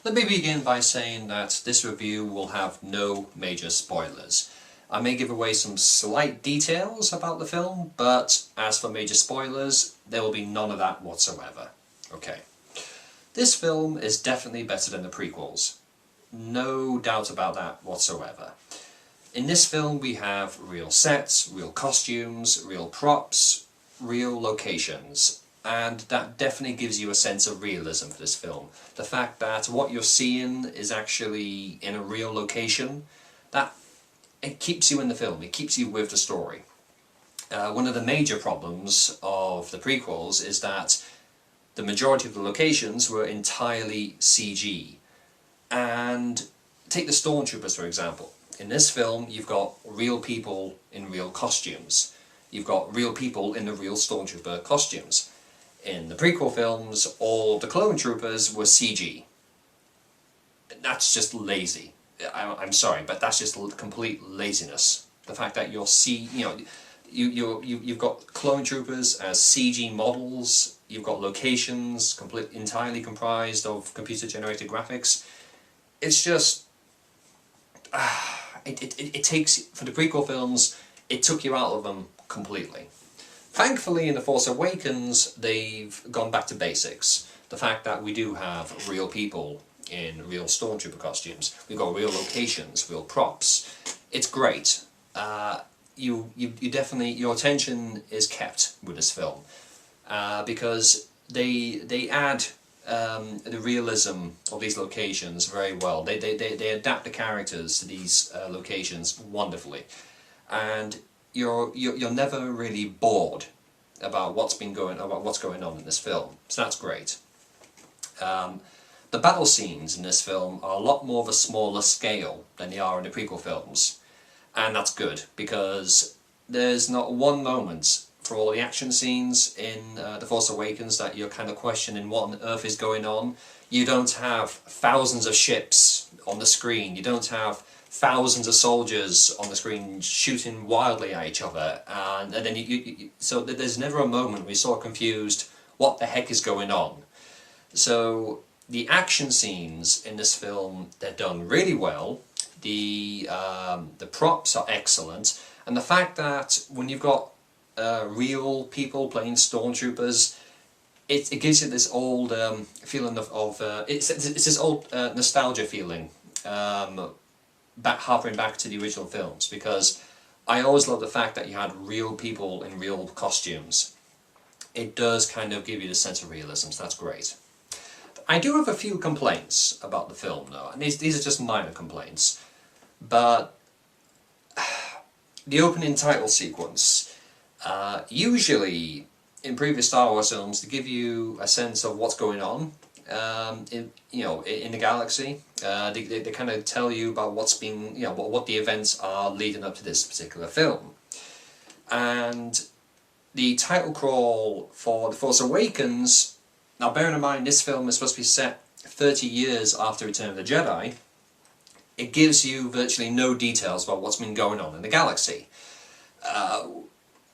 Let me begin by saying that this review will have no major spoilers. I may give away some slight details about the film, but as for major spoilers, there will be none of that whatsoever. Okay. This film is definitely better than the prequels. No doubt about that whatsoever. In this film we have real sets, real costumes, real props, real locations. And that definitely gives you a sense of realism for this film. The fact that what you're seeing is actually in a real location, it keeps you in the film, it keeps you with the story. One of the major problems of the prequels is that the majority of the locations were entirely CG. And take the Stormtroopers for example. In this film you've got real people in real costumes. You've got real people in the real Stormtrooper costumes. In the prequel films, all the clone troopers were CG. That's just lazy. I'm sorry, but that's just complete laziness. The fact that you've got clone troopers as CG models, you've got locations entirely comprised of computer-generated graphics. It's just it takes, for the prequel films, it took you out of them completely. Thankfully, in The Force Awakens, they've gone back to basics. The fact that we do have real people in real Stormtrooper costumes, we've got real locations, real props. It's great. You definitely, your attention is kept with this film because they add the realism of these locations very well. They adapt the characters to these locations wonderfully, and you're never really bored about what's going on in this film. So that's great. The battle scenes in this film are a lot more of a smaller scale than they are in the prequel films, and that's good because there's not one moment for all the action scenes in The Force Awakens that you're kind of questioning what on earth is going on. You don't have thousands of ships on the screen. You don't have thousands of soldiers on the screen shooting wildly at each other, and then so there's never a moment where you're sort of confused what the heck is going on. So the action scenes in this film, they're done really well. The props are excellent, and the fact that when you've got real people playing Stormtroopers, it gives you this old feeling of it's this old nostalgia feeling. Harping back to the original films, because I always love the fact that you had real people in real costumes. It does kind of give you the sense of realism, so that's great. I do have a few complaints about the film though, and these are just minor complaints, but the opening title sequence, usually in previous Star Wars films, to give you a sense of what's going on in the galaxy, they kind of tell you about what's been, what the events are leading up to this particular film. And the title crawl for The Force Awakens, now bearing in mind this film is supposed to be set 30 years after Return of the Jedi, it gives you virtually no details about what's been going on in the galaxy.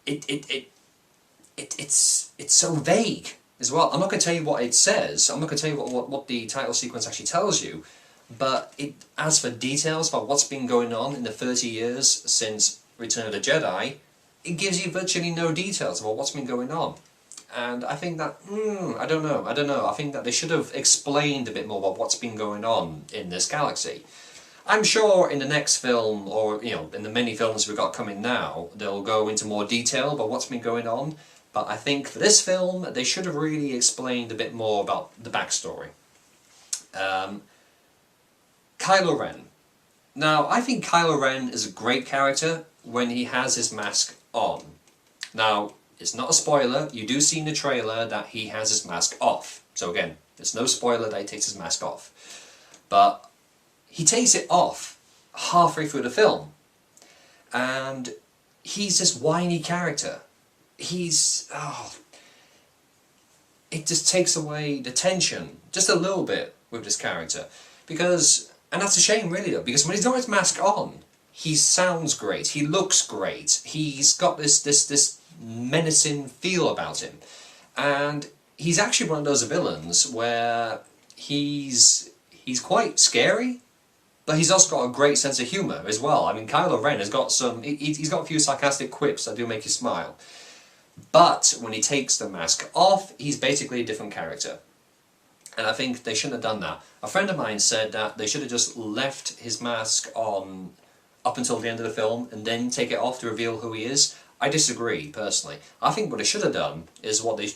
It's so vague as well. I'm not going to tell you what it says, I'm not going to tell you what the title sequence actually tells you, but as for details about what's been going on in the 30 years since Return of the Jedi, it gives you virtually no details about what's been going on. And I think that, I don't know, I think that they should have explained a bit more about what's been going on in this galaxy. I'm sure in the next film, or in the many films we've got coming now, they'll go into more detail about what's been going on. But I think for this film, they should have really explained a bit more about the backstory. Kylo Ren. Now, I think Kylo Ren is a great character when he has his mask on. Now, it's not a spoiler, you do see in the trailer that he has his mask off. So again, there's no spoiler that he takes his mask off. But he takes it off halfway through the film. And he's this whiny character. It just takes away the tension just a little bit with this character, because, and that's a shame really though, because when he's got his mask on, he sounds great, he looks great, he's got this menacing feel about him, and he's actually one of those villains where he's he's quite scary, but he's also got a great sense of humour as well. I mean, Kylo Ren has got some... He's got a few sarcastic quips that do make you smile. But when he takes the mask off, he's basically a different character. And I think they shouldn't have done that. A friend of mine said that they should have just left his mask on up until the end of the film and then take it off to reveal who he is. I disagree, personally. I think what they should have done is what they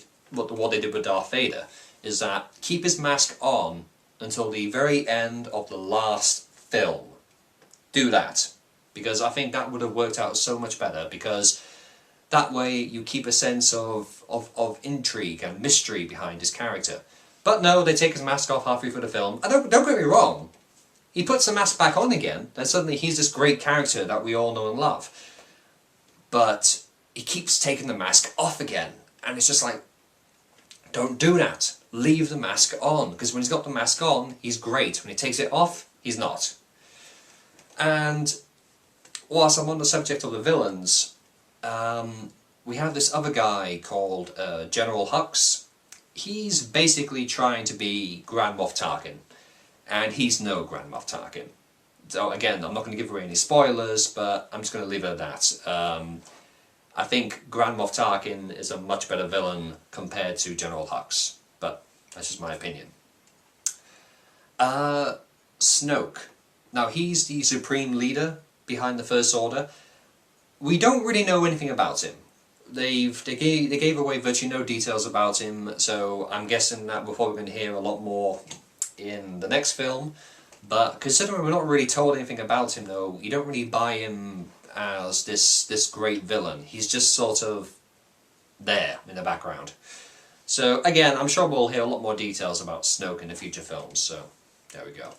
did with Darth Vader, is that keep his mask on until the very end of the last film. Do that. Because I think that would have worked out so much better, because that way you keep a sense of intrigue and mystery behind his character. But no, they take his mask off halfway through the film. And don't get me wrong, he puts the mask back on again, then suddenly he's this great character that we all know and love. But he keeps taking the mask off again, and it's just like, don't do that. Leave the mask on, because when he's got the mask on, he's great. When he takes it off, he's not. And whilst I'm on the subject of the villains, we have this other guy called General Hux. He's basically trying to be Grand Moff Tarkin, and he's no Grand Moff Tarkin. So again, I'm not going to give away any spoilers, but I'm just going to leave it at that. I think Grand Moff Tarkin is a much better villain compared to General Hux, but that's just my opinion. Snoke. Now, he's the supreme leader behind the First Order. We don't really know anything about him. They gave away virtually no details about him, so I'm guessing that we're probably going to hear a lot more in the next film. But considering we're not really told anything about him, though, you don't really buy him as this great villain. He's just sort of there in the background. So again, I'm sure we'll hear a lot more details about Snoke in the future films, so there we go.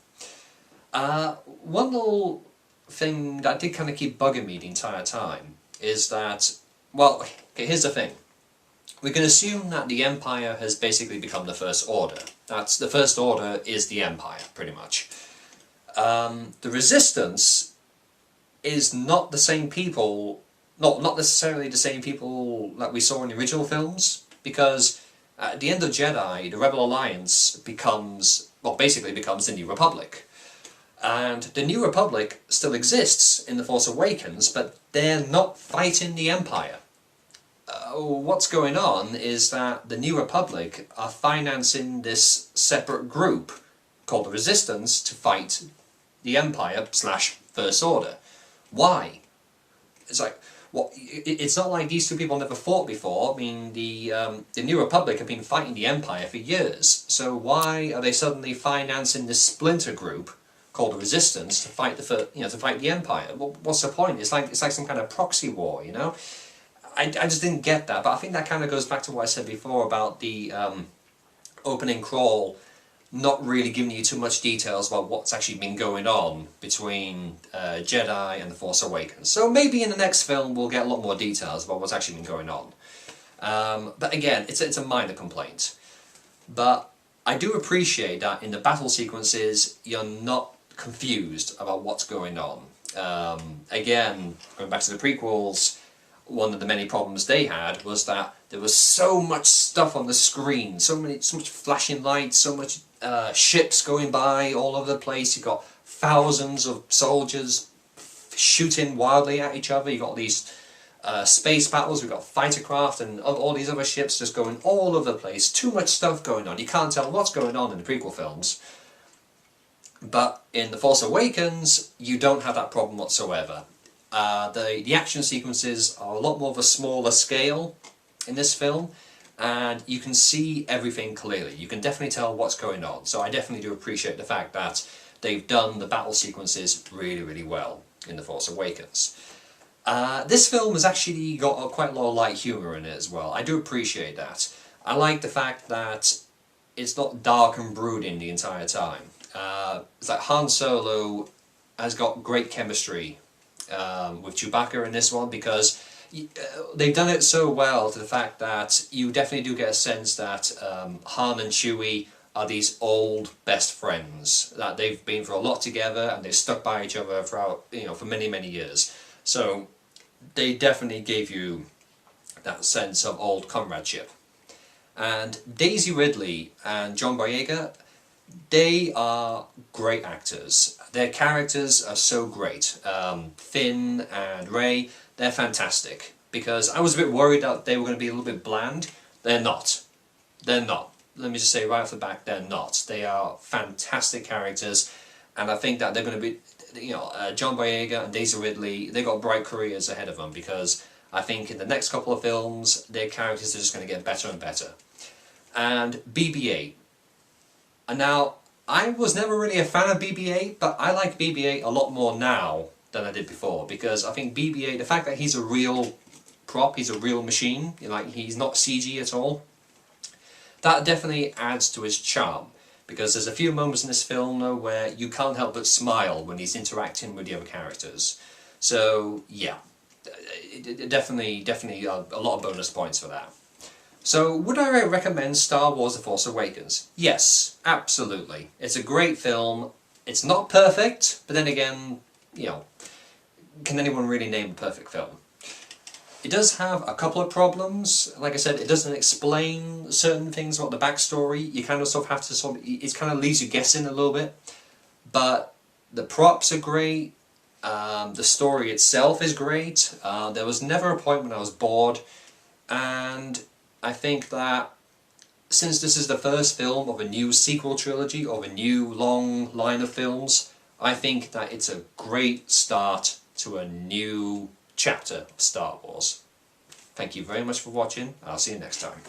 One little thing that did kind of keep bugging me the entire time is that, well, okay, here's the thing. We can assume that the Empire has basically become the First Order. The First Order is the Empire, pretty much. The Resistance is not the same people, not necessarily the same people that we saw in the original films, because at the end of Jedi, the Rebel Alliance basically becomes the New Republic. And the New Republic still exists in The Force Awakens, but they're not fighting the Empire. What's going on is that the New Republic are financing this separate group called the Resistance to fight the Empire / First Order. Why? It's like, well, it's not like these two people never fought before. I mean, the New Republic have been fighting the Empire for years. So why are they suddenly financing this splinter group called the Resistance to fight the Empire? Well, what's the point? It's like some kind of proxy war, you know? I just didn't get that. But I think that kind of goes back to what I said before about the opening crawl not really giving you too much details about what's actually been going on between Jedi and The Force Awakens. So maybe in the next film we'll get a lot more details about what's actually been going on. But again, it's a minor complaint. But I do appreciate that in the battle sequences you're not confused about what's going on. Again, going back to the prequels, one of the many problems they had was that there was so much stuff on the screen, so much flashing lights, so much ships going by all over the place. You've got thousands of soldiers shooting wildly at each other. You've got these space battles, we've got fighter craft and all these other ships just going all over the place. Too much stuff going on. You can't tell what's going on in the prequel films. But in The Force Awakens, you don't have that problem whatsoever. The action sequences are a lot more of a smaller scale in this film, and you can see everything clearly. You can definitely tell what's going on. So I definitely do appreciate the fact that they've done the battle sequences really, really well in The Force Awakens. This film has actually got quite a lot of light humour in it as well. I do appreciate that. I like the fact that it's not dark and brooding the entire time. It's like Han Solo has got great chemistry with Chewbacca in this one, because they've done it so well to the fact that you definitely do get a sense that Han and Chewie are these old best friends, that they've been through a lot together and they've stuck by each other throughout, for many, many years. So they definitely gave you that sense of old comradeship. And Daisy Ridley and John Boyega, They are great actors. Their characters are so great. Finn and Rey, they're fantastic. Because I was a bit worried that they were going to be a little bit bland. They're not. They're not. Let me just say right off the back, they're not. They are fantastic characters, and I think that they're going to be, John Boyega and Daisy Ridley, they've got bright careers ahead of them, because I think in the next couple of films, their characters are just going to get better and better. And BB-8. And now, I was never really a fan of BB-8, but I like BB-8 a lot more now than I did before, because I think BB-8, the fact that he's a real prop, he's a real machine, like he's not CG at all, that definitely adds to his charm, because there's a few moments in this film though where you can't help but smile when he's interacting with the other characters. So yeah, definitely a lot of bonus points for that. So would I recommend Star Wars The Force Awakens? Yes, absolutely. It's a great film. It's not perfect, but then again, can anyone really name a perfect film? It does have a couple of problems. Like I said, it doesn't explain certain things about the backstory. You kind of sort of have to it kind of leaves you guessing a little bit. But the props are great. The story itself is great. There was never a point when I was bored. And I think that since this is the first film of a new sequel trilogy, of a new long line of films, I think that it's a great start to a new chapter of Star Wars. Thank you very much for watching. I'll see you next time.